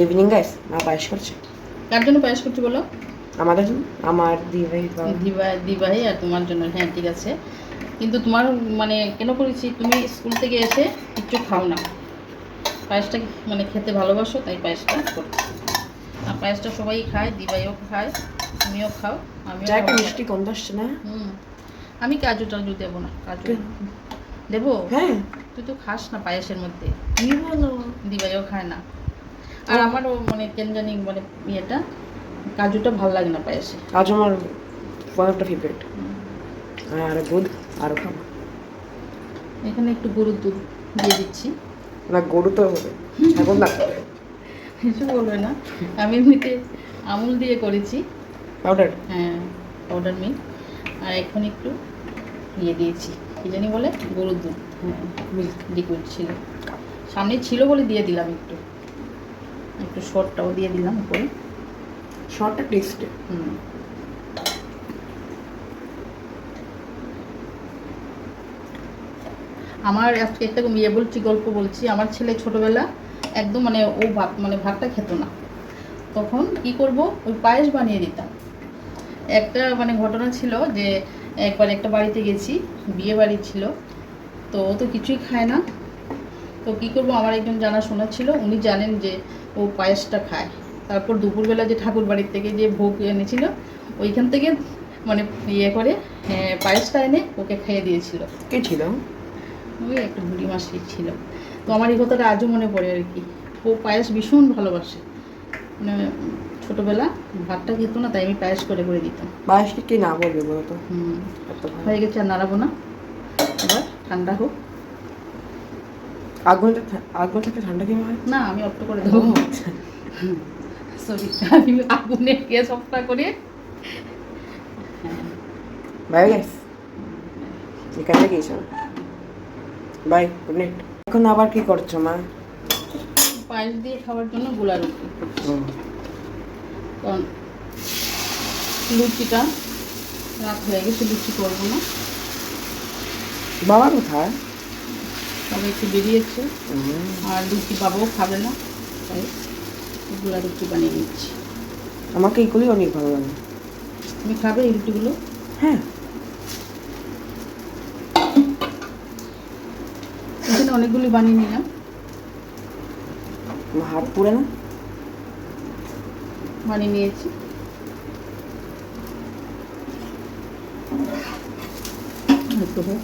Evening guys, মা পায়েস করছে। কার জন্য পায়েস করছি বলো? আমাদের জন্য, আমার দিভাই আর তোমার জন্য। হ্যাঁ ঠিক আছে, কিন্তু তোমার মানে কেন করেছি, তুমি স্কুল থেকে এসে কিচ্ছু খাও না, পায়েসটা মানে খেতে ভালোবাসো, তাই পায়েসটা করছি। আর পায়েসটা সবাই খায়, দিভাইও খায়, তুমিও খাও, আমিও একটা মিষ্টি গন্ধ আসছে না? আমি কাজু টাজু দেবো না, কাজু দেবো? হ্যাঁ, তুই তো খাস না পায়েসের মধ্যে, কি বলো? দিভাইও খায় না। আর আমারও মানে কেন জানি মানে ইয়েটা কাজুটা ভালো লাগে না পায়েসে। আজ আমার ওয়ান অফ দ্য ফেভারিট। আর দুধ আরও খাবো। এখানে একটু গরুর দুধ দিয়ে দিচ্ছি। না, গরু তো হবে, ছাগল না। কিছু বলবে না, আমি এমনিতে আমুল দিয়ে করেছি। পাউডার? হ্যাঁ, পাউডার মিল্ক। আর এখন একটু ইয়ে দিয়েছি, কী জানি বলে, গরুর দুধ। হ্যাঁ, মিল্ক লিকুইড ছিল, সামনে ছিল বলে দিয়ে দিলাম। একটু একটু শর্টটাও দিয়ে দিলাম উপরে। শর্টটা টেস্টে। আমার আজকে একটা ইয়ে বলছি, গল্প বলছি। আমার ছেলে ছোটোবেলা একদম মানে ও ভাত মানে ভাতটা খেত না, তখন কি করব, ওই পায়েস বানিয়ে দিতাম। একটা মানে ঘটনা ছিল যে একবার একটা বাড়িতে গেছি, বিয়ে বাড়ি ছিল, তো ও তো কিছুই খায় না। তো কী করবো, আমার একজন জানাশোনা ছিল, উনি জানেন যে ও পায়েসটা খায়। তারপর দুপুরবেলা যে ঠাকুর বাড়ির থেকে যে ভোগ এনেছিল, ওইখান থেকে মানে ইয়ে করে পায়েসটা এনে ওকে খেয়ে দিয়েছিল। কে ছিল? ওই একটা বুড়ি মাসি ছিল। তো আমার এই কথাটা আজও মনে পড়ে আর কি। ও পায়েস ভীষণ ভালোবাসে, মানে ছোটোবেলা ভাতটা খেত না, তাই আমি পায়েস করে করে দিতাম। পায়েসকে কে না বলবে বলো তো? হয়ে গেছে, আর নাড়াবো না, এবার ঠান্ডা হোক। আগুন থাকতে ঠান্ডা কেমন হয়? না, আমি অফ করে দেবো। সরি, আমি আগুনে গ্যাস অফটা করে। বাই গাইস, এখান থেকে এসো, বাই, গুড নাইট। এখন আবার কি করছো মা? পায়েস দিয়ে খাওয়ার জন্য গোলা রুটি, কারণ লুচিটা রাত হয়ে গেছে, লুচি করবো না। বাবা কোথায়? তবে একটু বেরিয়েছে, আর লুচি বাবাও খাবে না, তাই গোলা রুটি বানিয়ে নিচ্ছি। আমাকে এইগুলি অনেক ভালো লাগে। তুমি খাবে এই রুটিগুলো? হ্যাঁ, এখানে অনেকগুলি বানিয়ে নিলাম। হাত পুড়ে না? বানিয়ে নিয়েছি। একটু হোক।